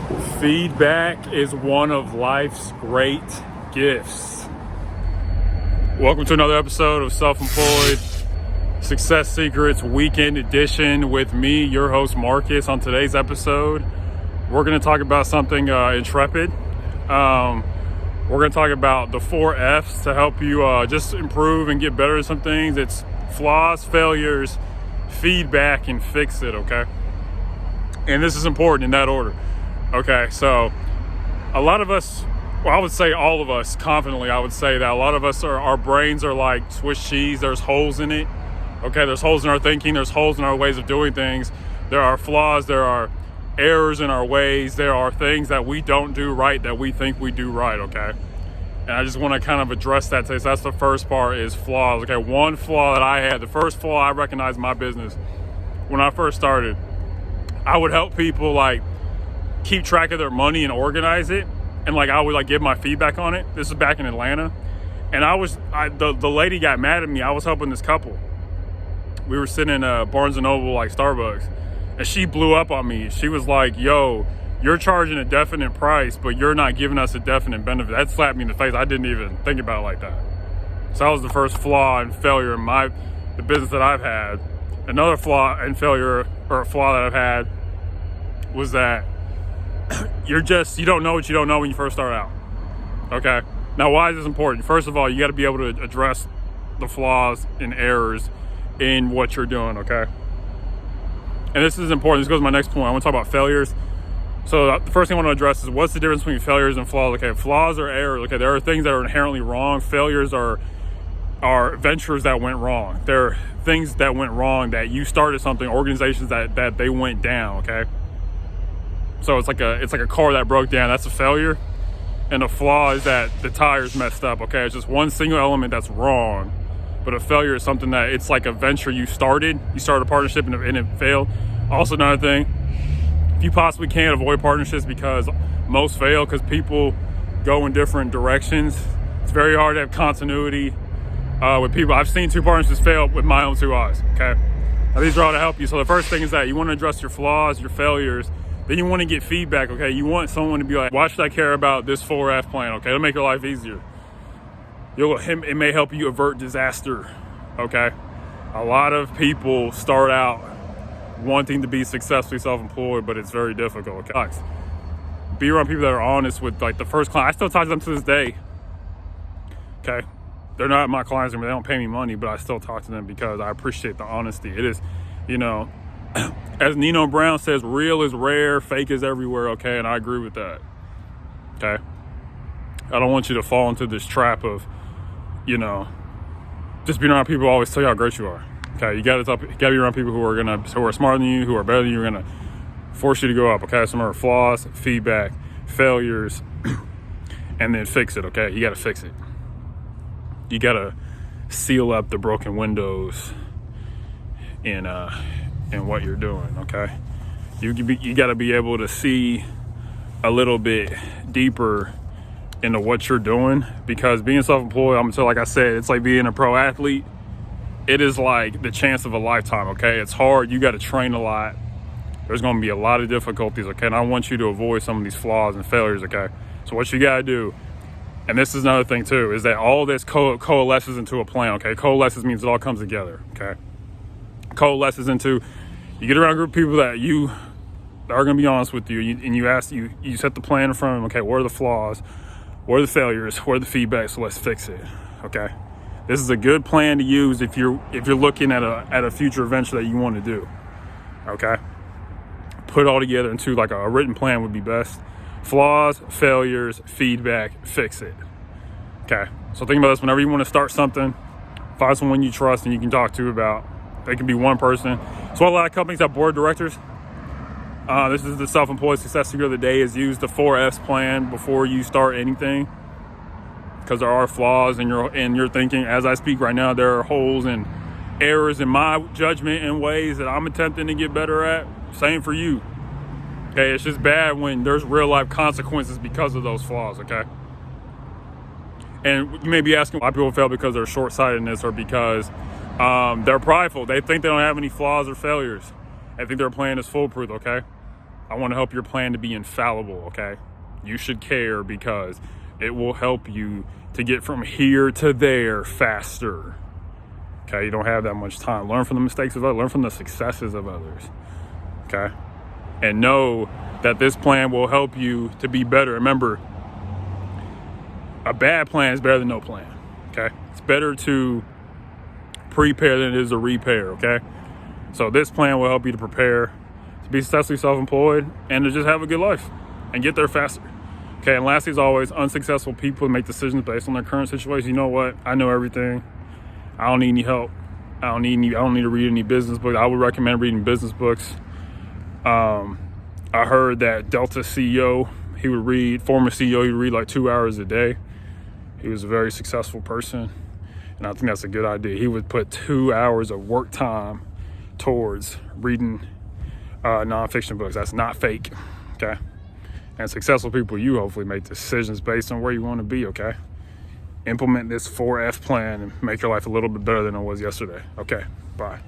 Feedback is one of life's great gifts. Welcome to another episode of Self-Employed Success Secrets Weekend Edition with me, your host Marcus. On today's episode, we're going to talk about something intrepid. We're going to talk about the 4 F's to help you just improve and get better at some things. It's flaws, failures, feedback, and fix it, okay? And this is important in that order. Okay, so a lot of us, well, I would say all of us, confidently, I would say that a lot of us, our brains are like Swiss cheese. There's holes in it. Okay, there's holes in our thinking. There's holes in our ways of doing things. There are flaws. There are errors in our ways. There are things that we don't do right that we think we do right, okay? And I just want to kind of address that today. So that's the first part, is flaws. Okay, one flaw that I had, the first flaw I recognized in my business when I first started, I would help people like keep track of their money and organize it, and like I would like give my feedback on it. This is back in Atlanta, and the lady got mad at me. I was helping this couple. We were sitting in Barnes and Noble, like Starbucks, and she blew up on me. She was like, "Yo, you're charging a definite price, but you're not giving us a definite benefit." That slapped me in the face. I didn't even think about it like that. So that was the first flaw and failure in the business that I've had. Another flaw and failure, or a flaw that I've had, was that you don't know what you don't know when you first start out. Okay, now why is this important? First of all, you got to be able to address the flaws and errors in what you're doing. Okay, and this is important. This goes to my next point. I want to talk about failures. So the first thing I want to address is, what's the difference between failures and flaws? Okay, flaws are errors. Okay, there are things that are inherently wrong. Failures are ventures that went wrong. They're things that went wrong, that you started something, organizations that they went down. Okay, so it's like a car that broke down. That's a failure. And a flaw is that the tire's messed up. Okay, it's just one single element that's wrong. But a failure is something that, it's like a venture you started a partnership and it failed. Also, another thing, if you possibly can, avoid partnerships, because most fail because people go in different directions. It's very hard to have continuity with people. I've seen 2 partnerships fail with my own 2 eyes. Okay, now these are all to help you. So the first thing is that you want to address your flaws, your failures. Then you want to get feedback, okay? You want someone to be like, why should I care about this 4F plan, okay? It'll make your life easier. It may help you avert disaster, okay? A lot of people start out wanting to be successfully self-employed, but it's very difficult, okay? Be around people that are honest with, like, the first client. I still talk to them to this day, okay? They're not my clients anymore. They don't pay me money, but I still talk to them because I appreciate the honesty. It is, as Nino Brown says, real is rare, fake is everywhere, okay? And I agree with that, okay? I don't want you to fall into this trap of, just being around people who always tell you how great you are, okay? You gotta be around people who are smarter than you, who are better than you, who are gonna force you to go up, okay? Some are flaws, feedback, failures, and then fix it, okay? You gotta fix it. You gotta seal up the broken windows in what you're doing, okay? You got to be able to see a little bit deeper into what you're doing, because being self-employed, like I said, it's like being a pro athlete. It is like the chance of a lifetime, okay? It's hard. You got to train a lot. There's going to be a lot of difficulties, okay? And I want you to avoid some of these flaws and failures, okay? So what you got to do, and this is another thing too, is that all this coalesces into a plan, okay? Coalesces means it all comes together, okay? Coalesces into, you get around a group of people that are going to be honest with you, and you set the plan in front of them. Okay, what are the flaws, what are the failures, what are the feedbacks? So let's fix it, okay? This is a good plan to use if you're looking at a future venture that you want to do, okay? Put it all together into like a written plan would be best. Flaws, failures, feedback, fix it, okay? So think about this. Whenever you want to start something, find someone you trust and you can talk to about. They can be one person. So a lot of companies have board of directors. This is the self-employed success secret of the day, is use the 4 F's plan before you start anything, because there are flaws in your thinking. As I speak right now, there are holes and errors in my judgment in ways that I'm attempting to get better at. Same for you. Okay, it's just bad when there's real life consequences because of those flaws, okay? And you may be asking why people fail, because they're short-sightedness, or because they're prideful. They think they don't have any flaws or failures. They think their plan is foolproof, okay? I want to help your plan to be infallible, okay? You should care because it will help you to get from here to there faster. Okay, you don't have that much time. Learn from the mistakes of others. Learn from the successes of others. Okay? And know that this plan will help you to be better. Remember, a bad plan is better than no plan. Okay? It's better to prepare than it is to repair. Okay? So this plan will help you to prepare, to be successfully self-employed, and to just have a good life and get there faster. Okay, and lastly, as always, unsuccessful people make decisions based on their current situation. You know what? I know everything. I don't need any help. I don't need to read any business books. I would recommend reading business books. I heard that Delta CEO, former CEO, he would read like 2 hours a day. He was a very successful person, and I think that's a good idea. He would put 2 hours of work time towards reading nonfiction books. That's not fake, okay? And successful people, you hopefully make decisions based on where you want to be, okay? Implement this 4F plan and make your life a little bit better than it was yesterday. Okay, bye.